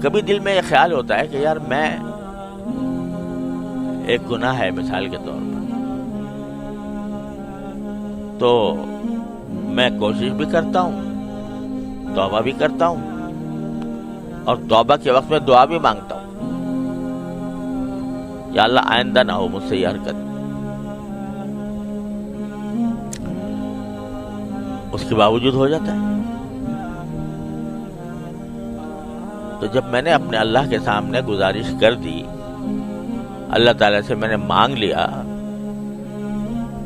کبھی دل میں یہ خیال ہوتا ہے کہ یار میں ایک گناہ ہے مثال کے طور پر، تو میں کوشش بھی کرتا ہوں، توبہ بھی کرتا ہوں، اور توبہ کے وقت میں دعا بھی مانگتا ہوں، یا اللہ آئندہ نہ ہو مجھ سے یہ حرکت۔ اس کے باوجود ہو جاتا ہے۔ تو جب میں نے اپنے اللہ کے سامنے گزارش کر دی، اللہ تعالیٰ سے میں نے مانگ لیا،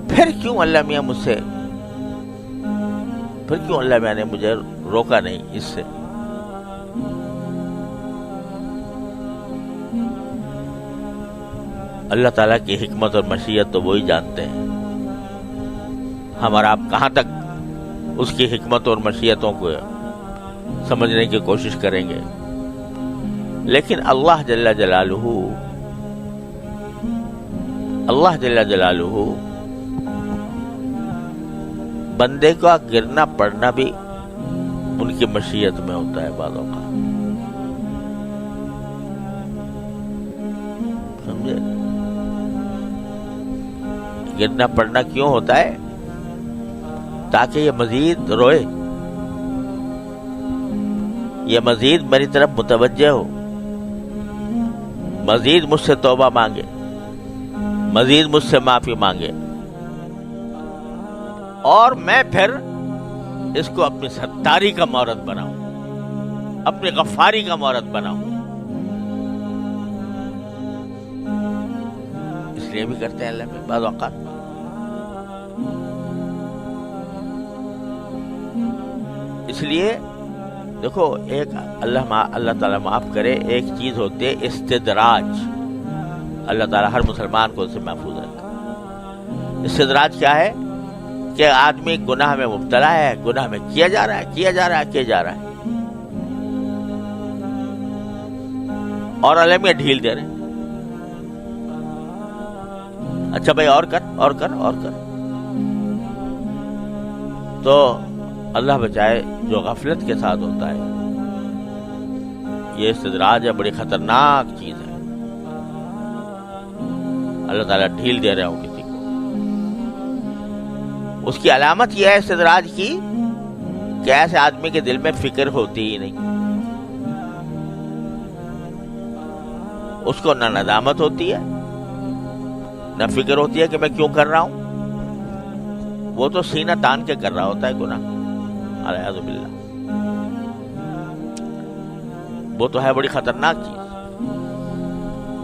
پھر کیوں اللہ میاں مجھ سے، پھر کیوں اللہ میاں نے مجھے روکا نہیں اس سے؟ اللہ تعالیٰ کی حکمت اور مشیت تو وہی جانتے ہیں، ہم اور آپ کہاں تک اس کی حکمت اور مشیتوں کو سمجھنے کی کوشش کریں گے؟ لیکن اللہ جل جلالہ بندے کا گرنا پڑنا بھی ان کی مشیت میں ہوتا ہے بعض اوقات، سمجھے؟ گرنا پڑنا کیوں ہوتا ہے؟ تاکہ یہ مزید روئے، یہ مزید میری طرف متوجہ ہو، مزید مجھ سے توبہ مانگے، مزید مجھ سے معافی مانگے، اور میں پھر اس کو اپنی ستاری کا مورد بناؤں، اپنی غفاری کا مورد بناؤں۔ اس لیے بھی کرتے ہیں اللہ میں بعض اوقات۔ اس لیے دیکھو، ایک اللہ تعالیٰ معاف کرے، ایک چیز ہوتی ہے استدراج، اللہ تعالیٰ ہر مسلمان کو اسے محفوظ رکھے۔ استدراج کیا ہے؟ کہ آدمی گناہ میں مبتلا ہے، گناہ میں کیا جا رہا ہے، اور اللہ میں ڈھیل دے رہے ہیں، اچھا بھائی اور کر۔ تو اللہ بچائے، جو غفلت کے ساتھ ہوتا ہے یہ استدراج ہے، بڑی خطرناک چیز ہے۔ اللہ تعالیٰ ڈھیل دے رہا ہوں کسی کو، اس کی علامت یہ ہے استدراج کی کہ ایسے آدمی کے دل میں فکر ہوتی ہی نہیں، اس کو نہ ندامت ہوتی ہے، نہ فکر ہوتی ہے کہ میں کیوں کر رہا ہوں، وہ تو سینہ تان کے کر رہا ہوتا ہے گناہ، اعوذ باللہ۔ وہ تو ہے بڑی خطرناک چیز۔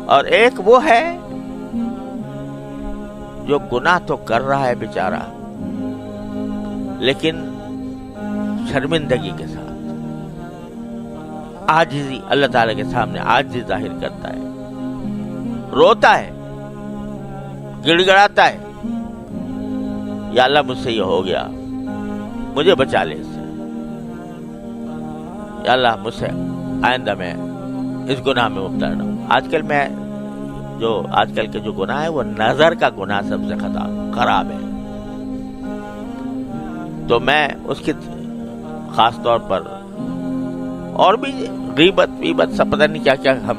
اور ایک وہ ہے جو گناہ تو کر رہا ہے بیچارہ، لیکن شرمندگی کے ساتھ، عاجزی، اللہ تعالیٰ کے سامنے عاجزی ظاہر کرتا ہے، روتا ہے، گڑ گڑاتا ہے، یا اللہ مجھ سے یہ ہو گیا، مجھے بچا لے اس سے، یا اللہ مجھ سے آئندہ میں اس گناہ میں مبتلا نہ ہوں۔ آج کل کے جو گناہ ہے وہ نظر کا گناہ سب سے خراب ہے، تو میں اس کی خاص طور پر، اور بھی غیبت سب پتہ نہیں کیا کیا ہم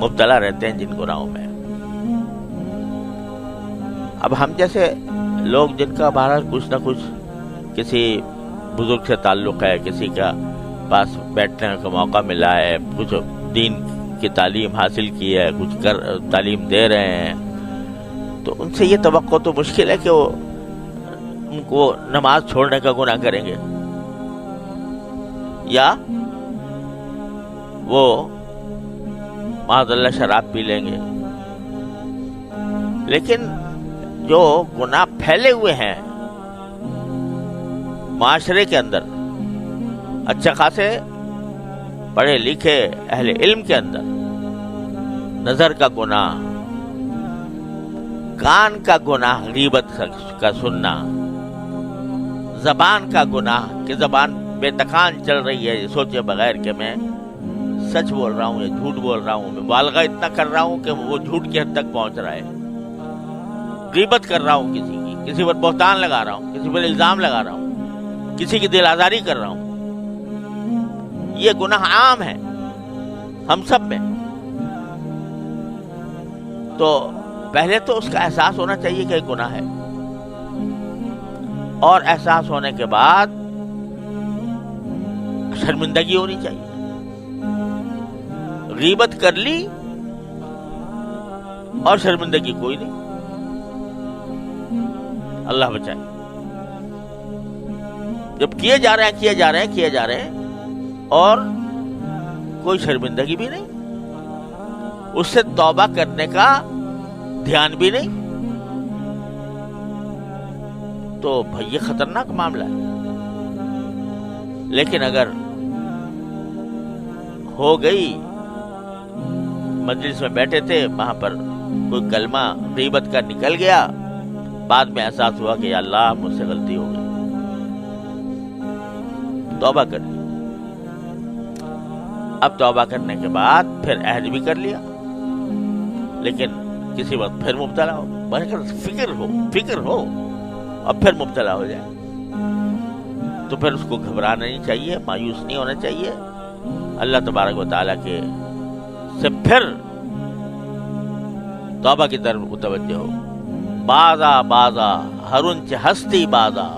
مبتلا رہتے ہیں جن گناہوں میں۔ اب ہم جیسے لوگ جن کا بہرحال کچھ نہ کچھ کسی بزرگ سے تعلق ہے، کسی کا پاس بیٹھنے کا موقع ملا ہے، کچھ دین کی تعلیم حاصل کی ہے، کچھ تعلیم دے رہے ہیں، تو ان سے یہ توقع تو مشکل ہے کہ وہ ان کو نماز چھوڑنے کا گناہ کریں گے، یا وہ معاذ اللہ شراب پی لیں گے۔ لیکن جو گناہ پھیلے ہوئے ہیں معاشرے کے اندر، اچھا خاصے پڑھے لکھے اہل علم کے اندر، نظر کا گناہ، کان کا گناہ غیبت کا سننا، زبان کا گناہ کہ زبان بے تکان چل رہی ہے سوچے بغیر کہ میں سچ بول رہا ہوں یا جھوٹ بول رہا ہوں، میں مبالغہ اتنا کر رہا ہوں کہ وہ جھوٹ کی حد تک پہنچ رہا ہے، غیبت کر رہا ہوں کسی کی، کسی پر بہتان لگا رہا ہوں، کسی پر الزام لگا رہا ہوں، کسی کی دل آزاری کر رہا ہوں، یہ گناہ عام ہے ہم سب میں. تو پہلے تو اس کا احساس ہونا چاہیے کہ یہ گناہ ہے، اور احساس ہونے کے بعد شرمندگی ہونی چاہیے. غیبت کر لی اور شرمندگی کوئی نہیں، اللہ بچائے. جب کیے جا رہے ہیں اور کوئی شرمندگی بھی نہیں، اس سے توبہ کرنے کا دھیان بھی نہیں، تو بھائی یہ خطرناک معاملہ ہے. لیکن اگر ہو گئی، مجلس میں بیٹھے تھے، وہاں پر کوئی کلمہ غیبت کا نکل گیا، بعد میں احساس ہوا کہ یا اللہ مجھ سے غلطی ہو گئی، توبہ کر لی. اب توبہ کرنے کے بعد پھر عہد بھی کر لیا، لیکن کسی وقت پھر مبتلا ہو، فکر ہو اور پھر مبتلا ہو جائے، تو پھر اس کو گھبرانا نہیں چاہیے، مایوس نہیں ہونا چاہیے. اللہ تبارک و تعالیٰ کے سے پھر توبہ کی طرف متوجہ ہو. بازا ہرنچ ہستی بازا،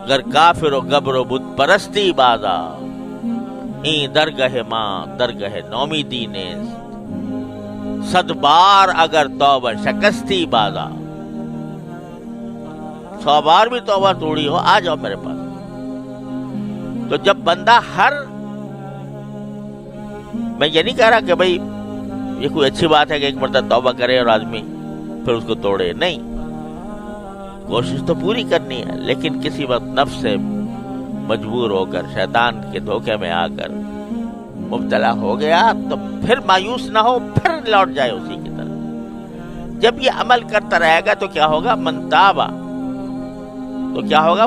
گر کافر و گبر و بت پرستی بازا، این درگہ ماں درگہ نومیدی نیست، صد بار اگر توبہ شکستی بازا. 100 بار بھی توبہ توڑی ہو، آ جاؤ میرے پاس. تو جب بندہ میں یہ نہیں کہہ رہا کہ بھائی یہ کوئی اچھی بات ہے کہ ایک مرتبہ توبہ کرے اور آدمی پھر اس کو توڑے، نہیں، کوشش تو پوری کرنی ہے، لیکن کسی وقت نفس سے مجبور ہو کر، شیطان کے دھوکے میں آ کر مبتلا ہو گیا تو پھر مایوس نہ ہو، پھر لوٹ جائے اسی کی طرف. جب یہ عمل کرتا رہے گا تو کیا ہوگا؟ من تابا، تو کیا ہوگا؟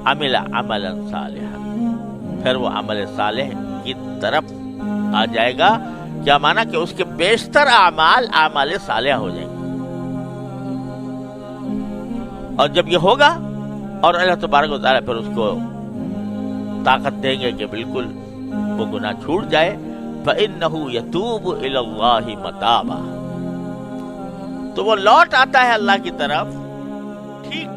عمل عملا صالحا، پھر وہ عمل صالح کی طرف آ جائے گا. کیا مانا کہ اس کے بیشتر اعمال صالحہ ہو جائیں گے. اور جب یہ ہوگا اور اللہ تبارک و تعالیٰ پھر اس کو طاقت دیں گے کہ بالکل وہ گناہ چھوٹ جائے، فَإِنَّهُ يَتُوبُ إِلَى اللَّهِ مَتَابًا، تو وہ لوٹ آتا ہے اللہ کی طرف، ٹھیک